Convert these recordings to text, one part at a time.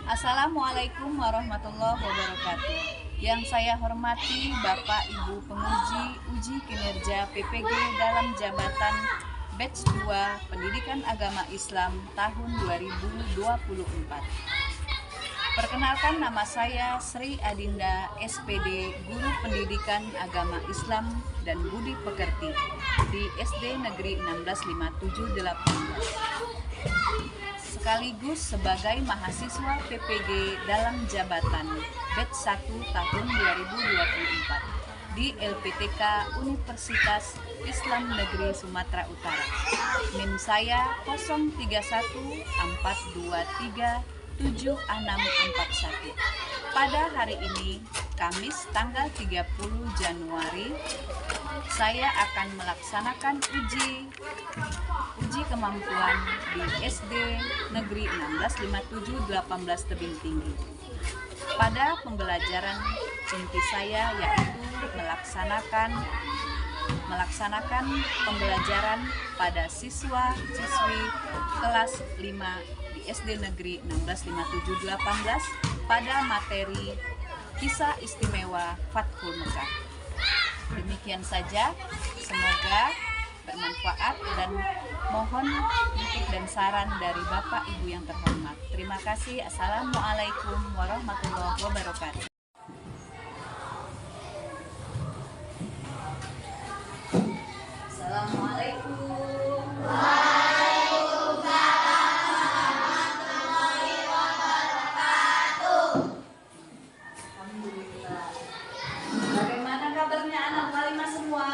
Assalamualaikum warahmatullahi wabarakatuh. Yang saya hormati Bapak Ibu penguji uji kinerja PPG dalam jabatan Batch 2 Pendidikan Agama Islam tahun 2024. Perkenalkan, nama saya Sri Adinda SPD, Guru Pendidikan Agama Islam dan Budi Pekerti di SD Negeri 165718. Sekaligus sebagai mahasiswa PPG dalam jabatan Batch 1 tahun 2024 di LPTK Universitas Islam Negeri Sumatera Utara. NIM saya 0314237641. Pada hari ini, Kamis tanggal 30 Januari, saya akan melaksanakan uji kemampuan di SD Negeri 165718 Tebing Tinggi. Pada pembelajaran inti saya yaitu melaksanakan pembelajaran pada siswa-siswi kelas 5 di SD Negeri 165718 pada materi Kisah Istimewa Fathul Mekah. Demikian saja, semoga bermanfaat dan mohon kritik dan saran dari Bapak Ibu yang terhormat. Terima kasih. Assalamualaikum warahmatullahi wabarakatuh. Assalamualaikum. Alhamdulillah. Bagaimana kabarnya anak Kalimah semua?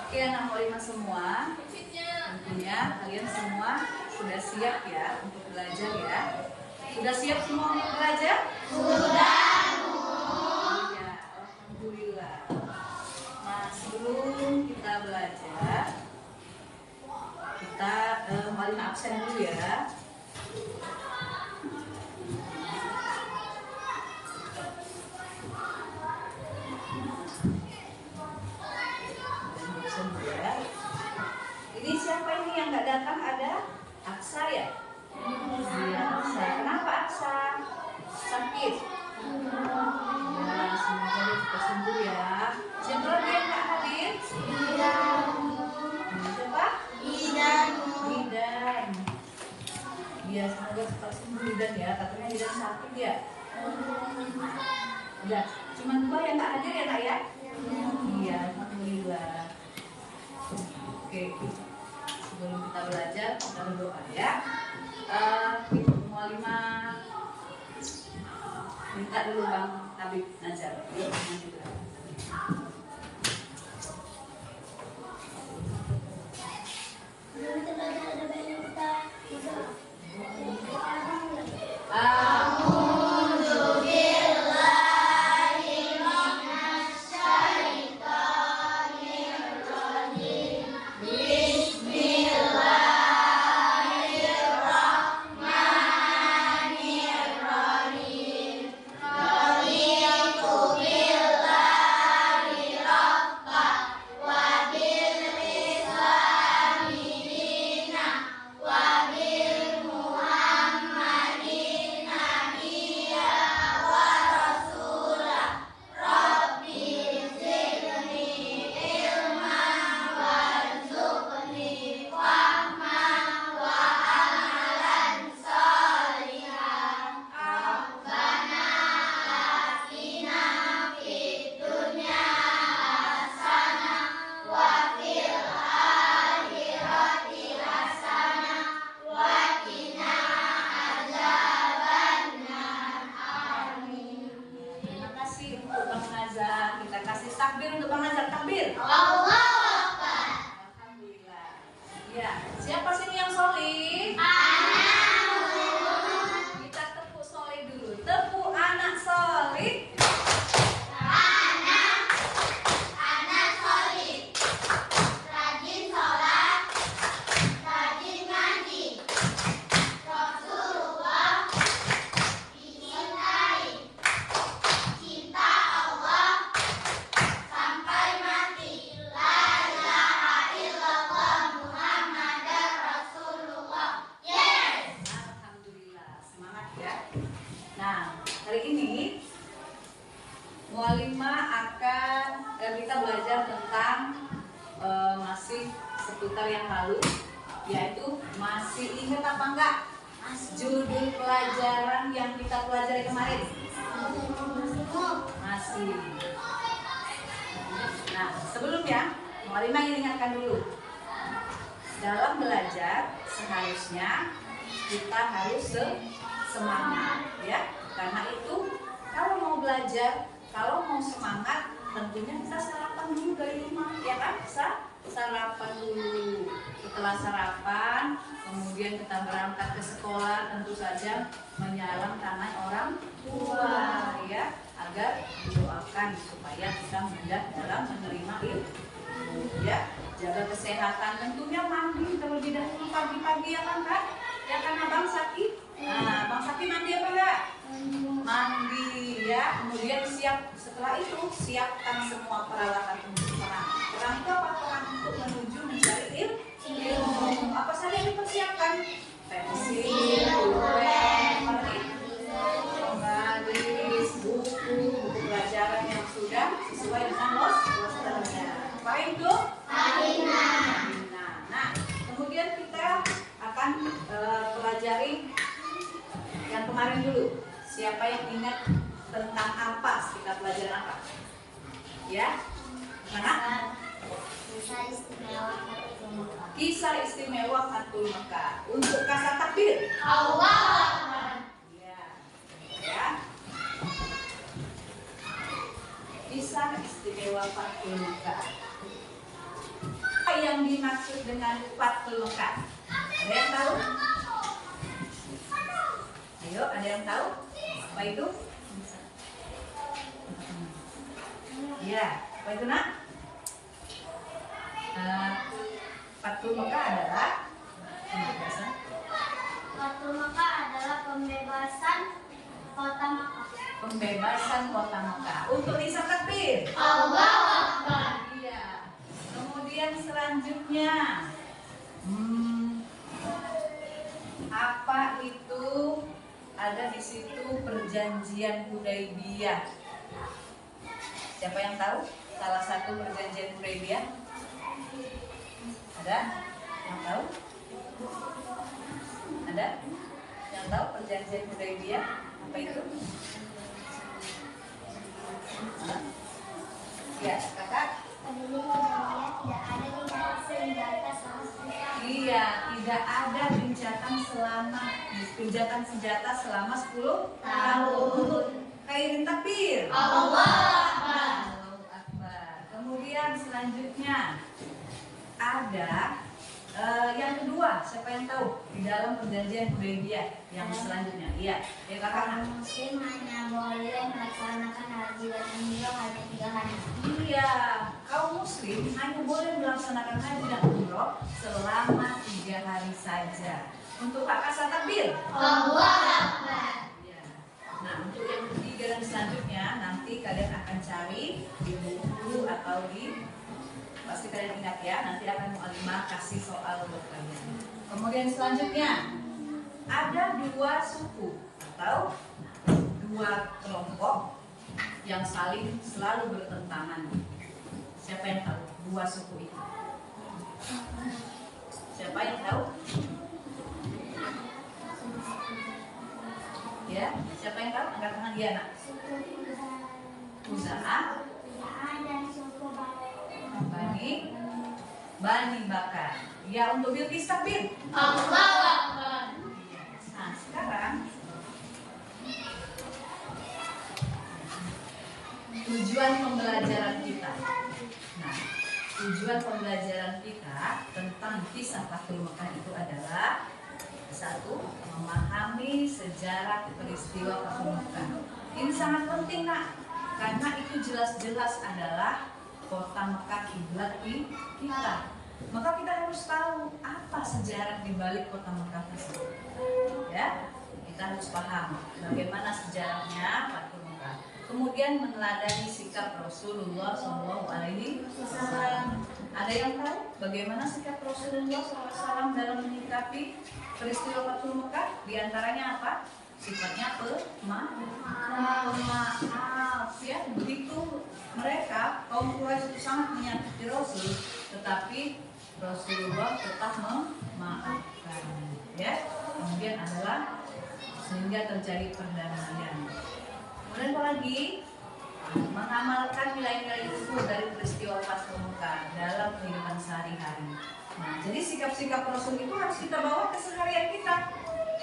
Oke, anak Kalimah semua, tentunya kalian semua sudah siap ya untuk belajar ya. Sudah siap semua untuk belajar? Sudah. Ya, alhamdulillah. Nah, sebelum kita belajar, kita Kalimah absen dulu ya. Ini siapa ini yang nggak datang? Ada Aksa ya? Iya, Aksa. Kenapa Aksa? Sakit? Ya, semoga dia cepat sembuh ya. Siapa lagi yang nggak hadir? Siapa? Idan. Iya, semoga cepat sembuh Idan ya. Katanya Idan sakit ya? Ya, cuma dua yang nggak hadir ya nak ya? Iya, alhamdulillah. Oke, sebelum kita belajar, kita berdoa ya. Mualimah minta dulu Bang Habib Nazar. Kita kasih takbir untuk Bang Nazar. Takbir. Allahu Akbar. Alhamdulillah. Ya, siapa sini yang solih? Anak. Kita tepuk solih dulu. Tepuk anak solih. Anak solih. Rajin sholat. Rajin ngaji. Rasulullah dicintai. Cinta Allah. Mualimah akan kita belajar tentang masih seputar yang lalu, yaitu masih ingat apa enggak judul pelajaran yang kita pelajari kemarin? Masih. Nah, sebelumnya Mualimah ingin ingatkan dulu, dalam belajar seharusnya kita harus semangat, ya. Karena itu kalau mau belajar, kalau mau semangat, tentunya kita sarapan dulu dari rumah, ya kan? Sarapan dulu. Setelah sarapan, kemudian kita berangkat ke sekolah, tentu saja menyalam tangan orang tua, ya, agar didoakan supaya kita mudah dalam menerima ilmu, ya. Jaga kesehatan, tentunya mandi terlebih dahulu pagi-pagi, ya kan Kak? Ya kan Abang Saki? Nah, Bang Saki mandi apa enggak? Mandi, ya. Kemudian setelah itu siapkan semua peralatan untuk perang. Perang itu apa? Perang untuk menuju mencari ilmu. Apa saja yang dipersiapkan? Pensil, pulpen, penggaris, buku pelajaran yang sudah sesuai dengan rosternya. Apa itu? Nah, kemudian kita akan pelajari yang kemarin dulu. Siapa yang ingat tentang apa kita pelajaran apa? Ya, mana? Kisah istimewa Fathul Mekah. Untuk kata takbir. Allah. Ya. Kisah istimewa Fathul Mekah. Apa yang dimaksud dengan Fathul Mekah? Ada yang tahu? Ayo, ada yang tahu? Apa itu? Ya, apa itu nak? Fathul Mekah adalah pembebasan. Fathul Mekah adalah pembebasan kota Mekah. Pembebasan kota Mekah. Untuk Nisa takbir. Allahu Akbar. Iya. Kemudian selanjutnya, apa itu? Ada di situ perjanjian Hudaybiyah. Siapa yang tahu salah satu perjanjian Hudaybiyah? Ada yang tahu? Ada yang tahu perjanjian Hudaybiyah apa itu? Ya, kakak. Iya, tidak ada gencatan senjata selama 10 tahun. Khairin takbir. Allahu Akbar. Allahu Akbar. Kemudian selanjutnya ada yang kedua, siapa yang tahu di dalam perjanjian Hudaybiyah yang selanjutnya? Iya, ya kakak. Orang Muslim hanya boleh melaksanakan haji dan umroh hanya 3 hari. Iya, kaum muslim hanya boleh melaksanakan haji dan umroh selama 3 hari saja. Untuk kakak takbir. Allahu Akbar. Ya. Nah, untuk yang ketiga dan selanjutnya nanti kalian akan cari di buku atau pasti kalian ingat ya. Nanti akan Mualimah kasih soal buat kalian. Kemudian selanjutnya ada 2 suku atau 2 kelompok yang saling selalu bertentangan. Siapa yang tahu 2 suku itu? Siapa yang tahu? Ya, siapa yang tahu? Angkat tangan dia, nak. Usaha dan suku Bani Bakar. Ya, untuk Bilqis takbir. Allahu Akbar. Nah, sekarang tujuan pembelajaran kita. Nah, tujuan pembelajaran kita tentang kisah Fathul Mekah itu adalah 1. Memahami sejarah peristiwa Fathul Mekah. Ini sangat penting, nak, karena itu jelas-jelas adalah kota Mekah kiblat kita. Maka kita harus tahu apa sejarah di balik kota Mekah tersebut. Ya, kita harus paham bagaimana sejarahnya Fathul Mekah. Kemudian meneladani sikap Rasulullah SAW. Ada yang tahu bagaimana sikap Rasulullah SAW dalam menyikapi peristiwa Fathul Mekah? Di antaranya apa? sifatnya pemaaf ya. Begitu mereka kaum Quraisy itu sangat menyakiti Rasul, tetapi Rasulullah tetap memaafkan ya. Kemudian adalah sehingga terjadi perdamaian. Kemudian apa lagi? Mengamalkan nilai-nilai luhur dari peristiwa Fathu Mekah dalam kehidupan sehari-hari. Nah, jadi sikap-sikap Rasul itu harus kita bawa ke keseharian kita.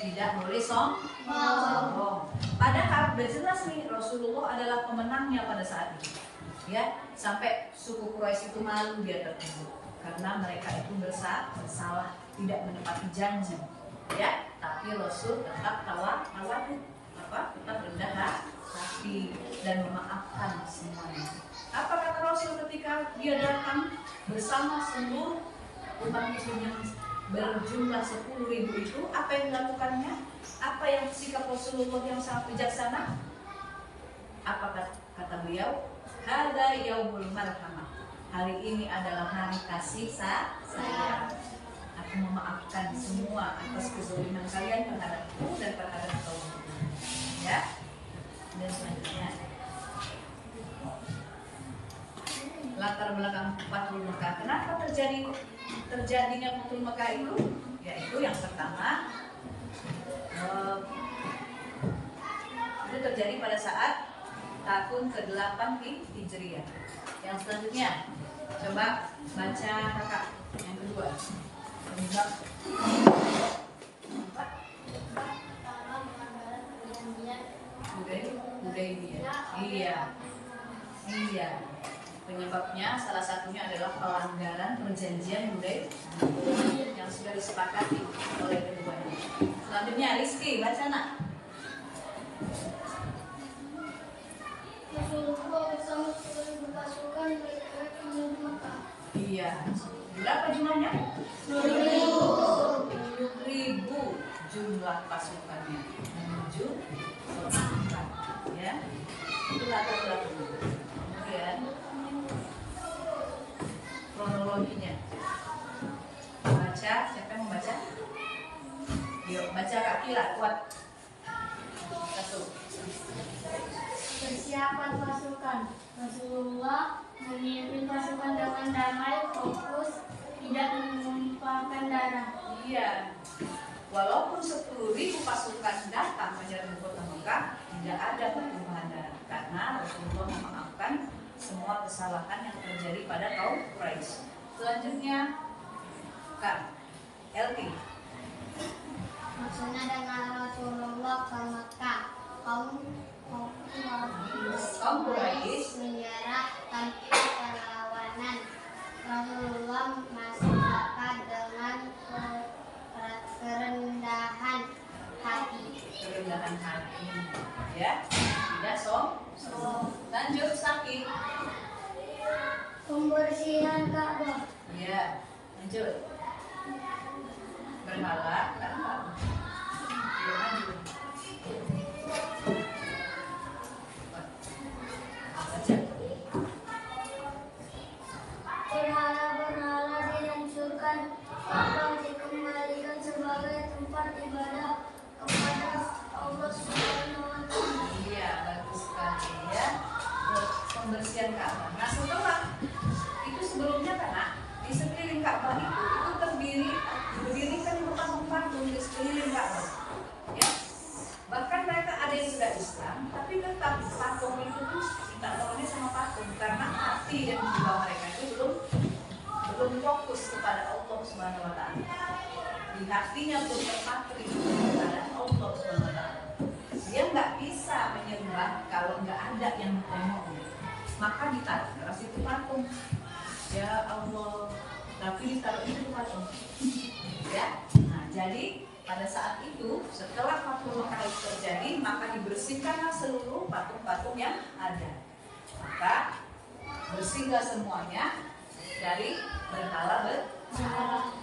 Tidak boleh sombong. Padahal udah jelas nih Rasulullah adalah pemenangnya pada saat itu. Ya, sampai suku Quraisy itu malu dia tertunduk karena mereka itu bersalah, tidak menepati janji. Ya, tapi Rasul tetap tetap rendah hati dan memaafkan semuanya. Apa kata Rasul ketika dia datang bersama seluruh umat muslim yang berjumlah 10.000 itu? Apa yang dilakukannya? Apa yang sikap Rasulullah yang sangat bijaksana? Apa kata beliau? Hadza yaumul marhamah. Hari ini adalah hari kasih sayang. Aku memaafkan semua atas kezaliman kalian terhadapku dan terhadap kaumku. Ya. Dan selanjutnya latar belakang Fathu Mekah. Kenapa terjadinya Fathu Mekah itu? Yaitu yang pertama itu terjadi pada saat tahun ke-8 Hijriah. Yang selanjutnya coba baca kakak yang kedua. Penyebab Hudaybiyah. Iya. Penyebabnya salah satunya adalah pelanggaran perjanjian Hudaybiyah yang sudah disepakati oleh keduanya. Selanjutnya Rizky, baca nak. Rasulullah bersama 10.000 pasukan bergerak menuju Mekah. Iya. Berapa jumlahnya? 10.000 jumlah pasukannya menuju Mekah. Ya. Itu latar belakangnya. Kemudian kronologinya. Baca, siapa yang mau baca? Yuk, baca Kak Kila, kuat. Satu. Persiapan pasukan. Rasulullah memimpin pasukan dengan damai, fokus, tidak menumpahkan darah. Iya. Walaupun 10.000 pasukan datang menyerbu kota Mekah, tidak ada pertumpahan darah karena Rasulullah memaafkan semua kesalahan yang terjadi pada kaum Quraisy. Selanjutnya Kak Elti. Maksudnya dengan Rasulullah ke Mekah, kaum Quraisy menyerah tanpa perlawanan. Rasulullah masuk Mekah dengan kerendahan hati. Kerendahan hati, ya, tidak sombong. Lanjut Sakit. Pembersihan Ka'bah. Ya, lanjut. Berhala kan? Ya, lanjut. Baca. Berhala-berhala dihancurkan, Ka'bah dikembalikan sebagai tempat ibadah kepada Allah Subhanahu wa Ta'ala. Iya, bagus sekali ya. Pembersihan Ka'bah. Nah, setelah itu sebelumnya kan, di sekeliling Ka'bah itu berdirikan patung-patung di sekeliling Ka'bah. Ya. Bahkan mereka ada yang sudah Islam, tapi tetap patung itu tuh minta tolongnya sama patung karena hati dan jiwa mereka itu belum fokus kepada Allah Subhanahu wa Ta'ala. Di hatinya pun terpatri kepada Allah Subhanahu wa Ta'ala. Dia nggak bisa menyembah kalau nggak ada yang ditengoknya. Maka ditaruh keras itu patung. Ya Allah, tapi ditaruh itu patung. Ya. Nah, jadi pada saat itu setelah Fathu Mekah itu terjadi, maka dibersihkanlah seluruh patung-patung yang ada. Maka bersihlah semuanya dari berhala-berhala.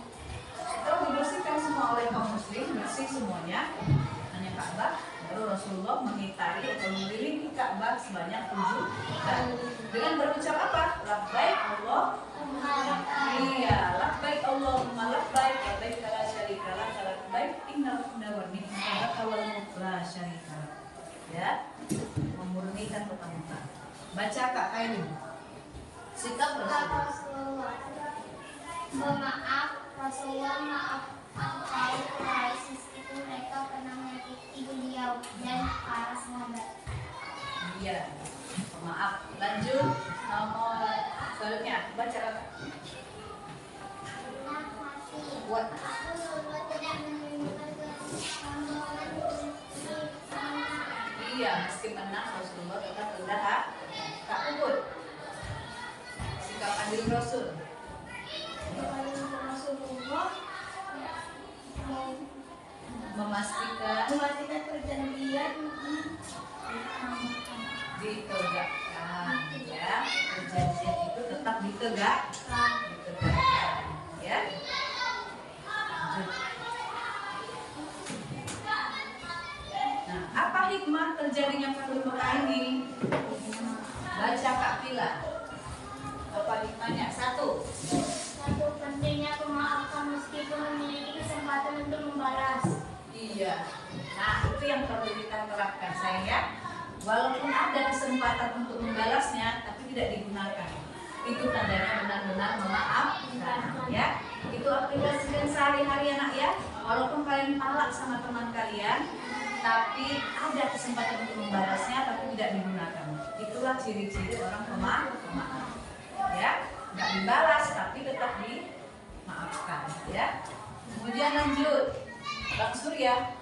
Setelah dibersihkan semua oleh kaum muslim, bersih semuanya, hanya Ka'bah, baru Rasulullah mengitari atau mengelilingi Ka'bah sebanyak 7 kali. Dengan berucap apa? Labbaik Allah. Iya, labbaik Allahumma labbaik, labbaik la syarika lak, labbaik innal hamda wan ni'mata lak wal mulk la syarika ya, memurnikan pertemuan. Baca Kak Kaini. Sikap Rasulullah. Bermaaf, Rasulullah maafkan Quraisy itu mereka pernah menyakiti beliau dan para sahabat. Iya, maaf. Lanjut nomor selanjutnya. Baca Kak. Buat. Aku tidak menemukan kesombongan di sana. Iya, meski menang Rasulullah tetap rendah. Kak Ubud. Sikap adil Rasul. Rasulullah Memastikan perjanjian ditegakkan, ya. Perjanjian itu tetap ditegakkan, ya. Nah, apa hikmah terjadinya Fathul Mekah ini? Baca Kak Pila. Apa hikmahnya? Satu, pentingnya memaafkan meskipun memiliki kesempatan untuk membalas. iya. Nah, itu yang perlu kita terapkan, sayang ya. Walaupun ada kesempatan untuk membalasnya, tapi tidak digunakan. Itu tandanya benar-benar memaafkan, ya. Itu aplikasikan sehari-hari anak ya. Walaupun kalian palak sama teman kalian, tapi ada kesempatan untuk membalasnya, tapi tidak digunakan. Itulah ciri-ciri orang pemaaf, ya. Nggak dibalas, tapi tetap dimaafkan, ya. Kemudian lanjut, Bang Surya.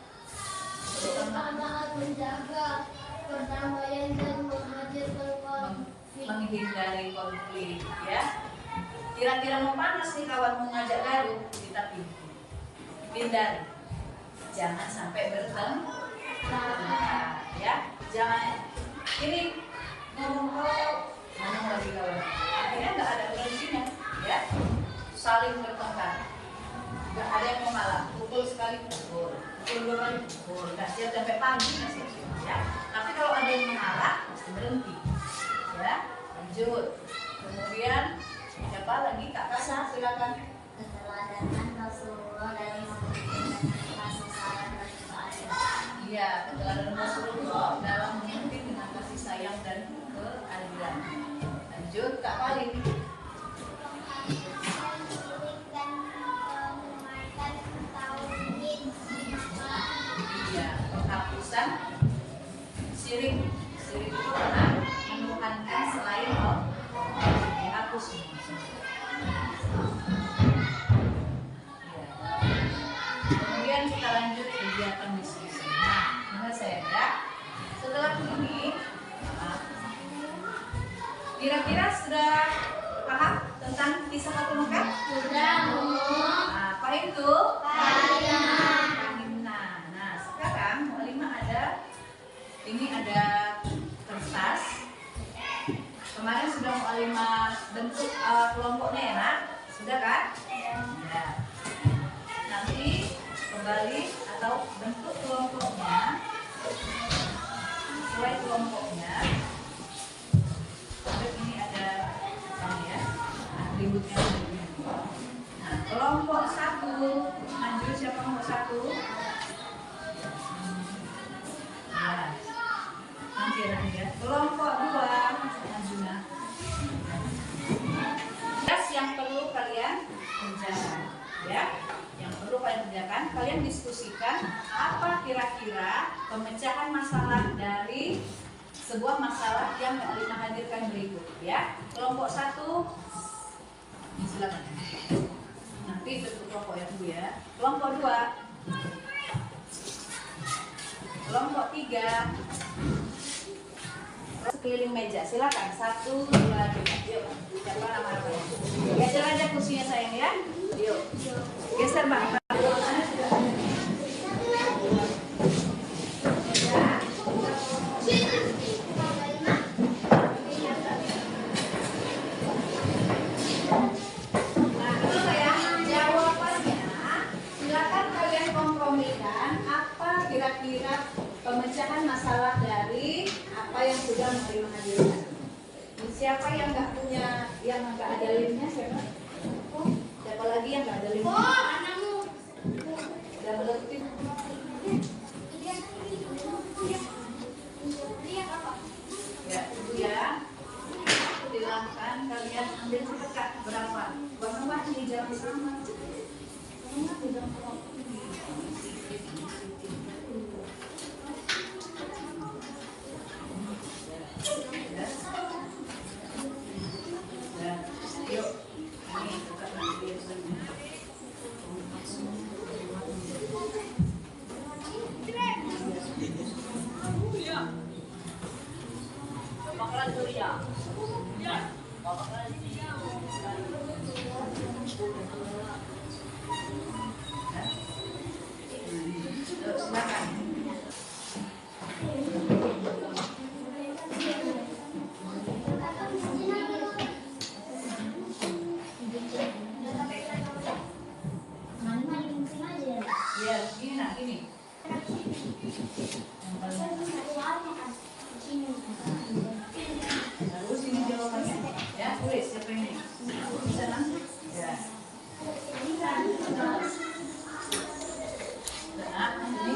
Pertama, menjaga perdamaian dan menghadirkan konflik. Menghindari konflik, ya. Kira-kira mau panas nih kawan mau ngajak gaduh, kita hindari. Jangan sampai bertengkar, ya. Jangan ini ngomong mana lagi kawan. Akhirnya nggak ada urgensinya, ya. Saling bertengkar. Nggak ada yang mau ngalah. Pukul sekali pukul, pukul dua kali pukul. Nggak siap sampai pagi nggak siap, ya. Tapi kalau ada yang mengalah, mesti berhenti, ya. Lanjut. Kemudian siapa lagi? Kak Kasa, silakan. Keteladanan Rasulullah dalam memimpin kasih sayang dan keadilan. Iya, keteladanan Rasulullah dalam memimpin dengan kasih sayang dan keadilan. Lanjut, Kak Paling. Dan menunaikan tauhid. Iya, penghapusan syirik. Syirik itu adalah menuhankan selain Allah. Dihapus semua. Iya. Kemudian kita lanjut kegiatan diskusi. Nah, dengar saya ya. Setelah ini, kira-kira sudah paham tentang kisah Fathul Mekah? Sudah, Bu. Nah, apa itu? Fahimna. Nah, sekarang Mu'alimah ini ada kertas. Kemarin sudah Mu'alimah bentuk kelompoknya ya, Nak? Sudah kan? Ya. Nanti kembali atau bentuk kelompoknya sesuai kelompoknya. Ini ada ya, atributnya. Nah, kelompok 1, lanjut siapa kelompok 1? Ya. Nanti ya. Kelompok 2, Anjuna. Yang perlu kalian kerjakan, ya. Yang perlu kalian kerjakan, kalian diskusikan apa kira-kira pemecahan masalah dari sebuah masalah yang Mu'alimah hadirkan berikut, ya. Kelompok 1, silakan. Nanti bentuk kelompok yang dulu ya. Kelompok 2, kelompok 3, sekeliling meja. Silakan 1, 2, 3. Yuk, siapa nama-namanya? Geser aja kursinya sayang ya. Yuk, geser Bang. Kira-kira pemecahan masalah dari apa yang sudah Mu'alimah hadirkan. Siapa yang nggak punya, yang nggak ada linknya siapa? Siapa lagi yang nggak ada linknya? Udah meletik. silahkan kalian ambil sedekat berapa? Warna-warni jangan sama. Yuk, ini tetap ambil semua. Ya, ini nak ini. Terus ini jawabannya. Ya, tulis siapa ini? Bisa langsung. Ya. Nah, ini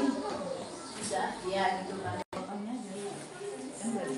bisa. Ya, gitu kan. Jawabannya jadi. Kan baru.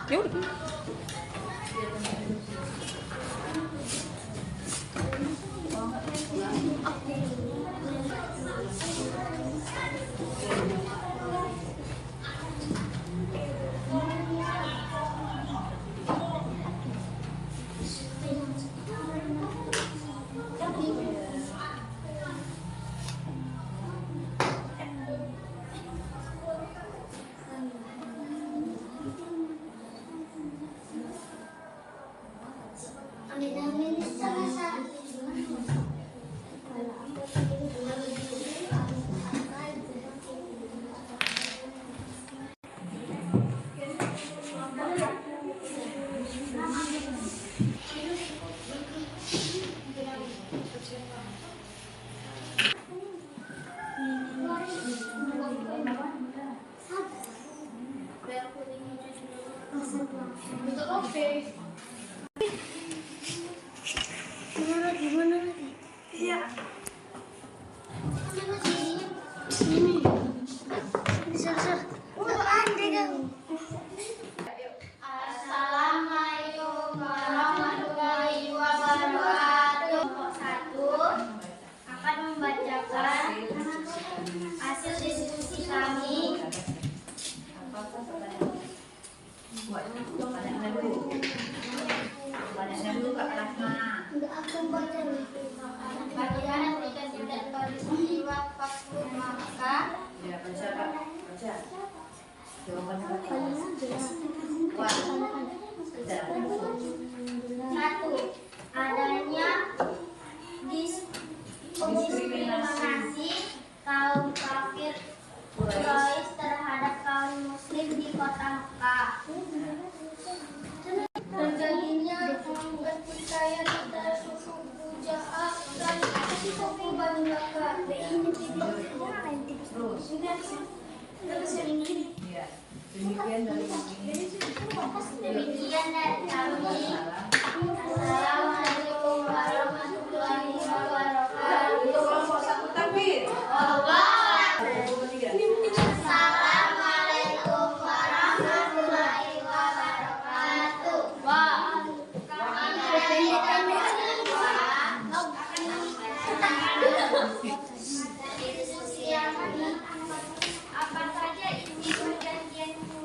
Ya udah. Gimana lagi? Iya. Ini. Besar-besar. Andai dong. Assalamualaikum warahmatullahi wabarakatuh. Satu akan membacakan hasil diskusi kami. Bagaimana aplikasi dan kondisi waktu maka satu adanya diskriminasi kaum kafir Quraisy terhadap kaum muslim di kota Mekah. Terjadinya pertikaian antara suku Buja'ah dan suku Bani Ya, demikian dari kami. Demikian dari kami. Assalamualaikum warahmatullahi wabarakatuh. Untuk kelompok satu takbir. Assalamualaikum warahmatullahi wabarakatuh. Dari diskusi yang ini, apa saja isi perjanjianmu?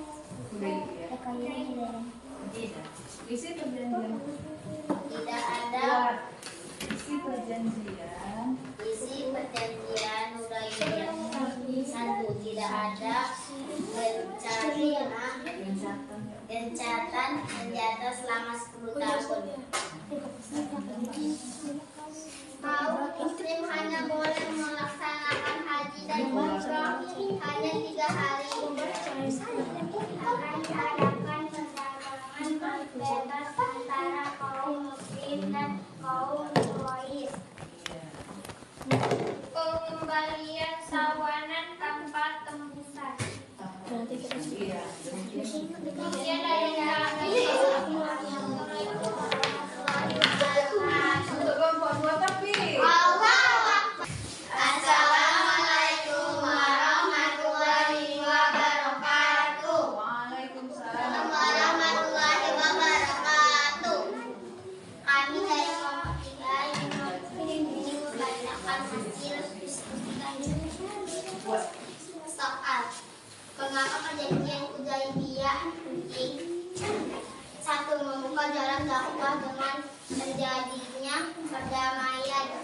Isi perjanjian. Tidak ada. Isi perjanjian. Isi perjanjian Hudaybiyah. Satu, tidak ada gencatan senjata selama 10 tahun. Kaum muslim hanya boleh melaksanakan haji dan umrah hanya 3 hari. Akan diadakan perdagangan bebas antara kaum muslim dan kaum Quraisy. Pengembalian sawanan tanpa tembusan. Iya. Demikian dari kami. Untuk kelompok dua takbir. Assalamualaikum warahmatullahi wabarakatuh. Waalaikumsalam. Warahmatullahi wabarakatuh. Kami dari kelompok 3 ingin membacakan hasil soal. Mengapa perjanjian Hudaybiyah penting? 1. Membuka jalan dakwah dengan terjadinya perdamaian.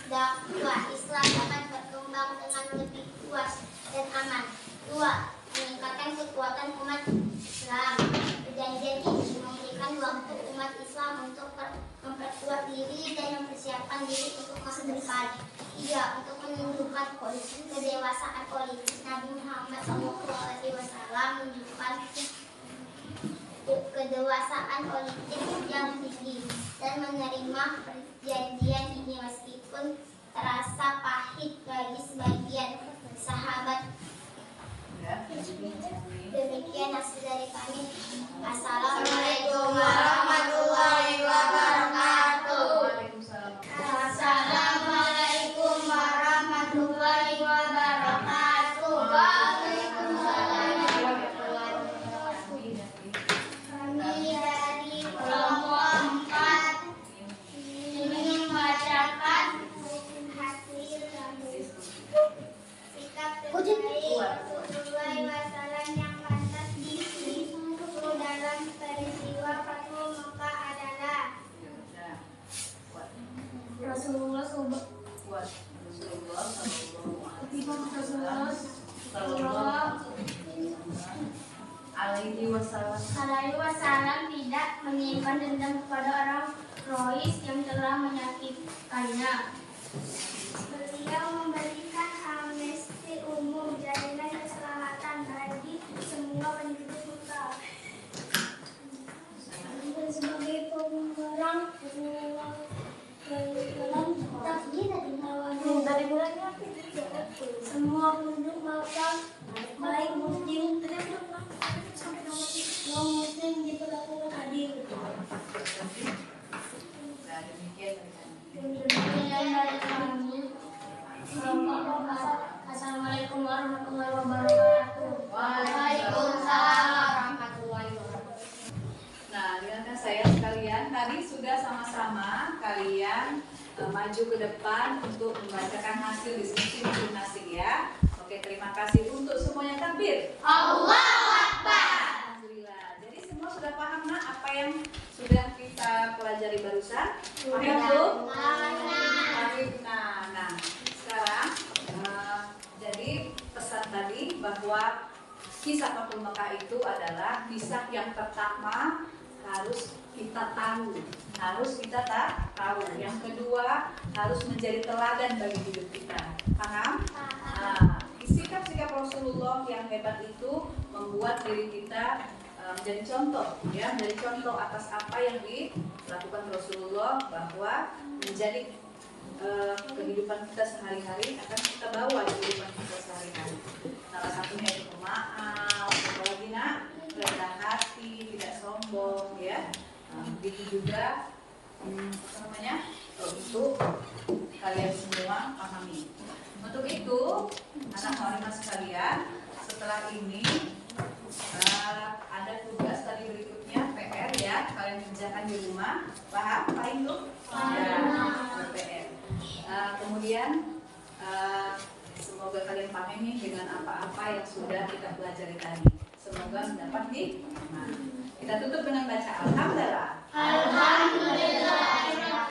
Dakwah Islam akan berkembang dengan lebih luas dan aman. 2. Meningkatkan kekuatan umat Islam. Perjanjian ini memberikan waktu umat Islam untuk memperkuat diri dan mempersiapkan diri untuk masa depan. 3. Untuk menunjukkan kedewasaan politik. Nabi Muhammad SAW menunjukkan kedewasaan politik yang tinggi dan menerima perjanjian ini meskipun terasa pahit bagi sebagian sahabat. Demikian hasil dari kami. Assalamualaikum warahmatullahi wabarakatuh. Assalamualaikum warahmatullahi wabarakatuh. Waalaikumsalam. Kami dari kelompok 4 ingin membacakan hasil sikap terbaik Rasulullah SAW yang pantas ditiru dalam peristiwa Fathu Makkah adalah Rasulullah Alaihi wasallam tidak menyimpan dendam kepada orang Quraisy yang telah menyakitkannya. Beliau memberikan amnesti umum, jaminan keselamatan bagi semua penduduk Mekah. Sebagai pengurang semua penduduk Mekah, baik muslim non muslim diperlakukan adil. Demikian dari kami. Assalamualaikum warahmatullahi wabarakatuh. Waalaikumsalam warahmatullahi wabarakatuh. Nah, dengarkan saya sekalian, tadi sudah sama-sama kalian maju ke depan untuk membacakan hasil diskusi masing-masing ya. Oke, terima kasih untuk semuanya. Takbir. Allahu Akbar. Alhamdulillah. Jadi semua sudah paham nak apa yang sudah kita pelajari barusan? Paham Sudah. belum? Paham. Nah, sekarang jadi pesan tadi bahwa kisah Fathu Makkah itu adalah kisah yang pertama harus kita tahu, Yang kedua harus menjadi teladan bagi hidup kita. Paham? Nah, sikap-sikap Rasulullah yang hebat itu membuat diri kita menjadi contoh, ya, menjadi contoh atas apa yang dilakukan Rasulullah, bahwa menjadi kehidupan kita sehari-hari akan kita bawa di kehidupan kita sehari-hari. Salah satunya itu pemaaf, apalagi nak, rendah hati, tidak sombong, ya. Begitu juga apa namanya, untuk kalian semua pahami. Untuk itu, anak hadirin sekalian, setelah ini ada tugas tadi berikutnya PR ya, kalian kerjakan di rumah. Paham? Paham tuh? Ya, PR. Kemudian semoga kalian pahami dengan apa-apa yang sudah kita pelajari tadi. Semoga dapat dipahami. Kita tutup dengan baca Alhamdulillah. Alhamdulillah.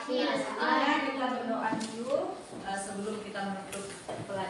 Kita berdoa dulu sebelum kita menutup pelajaran.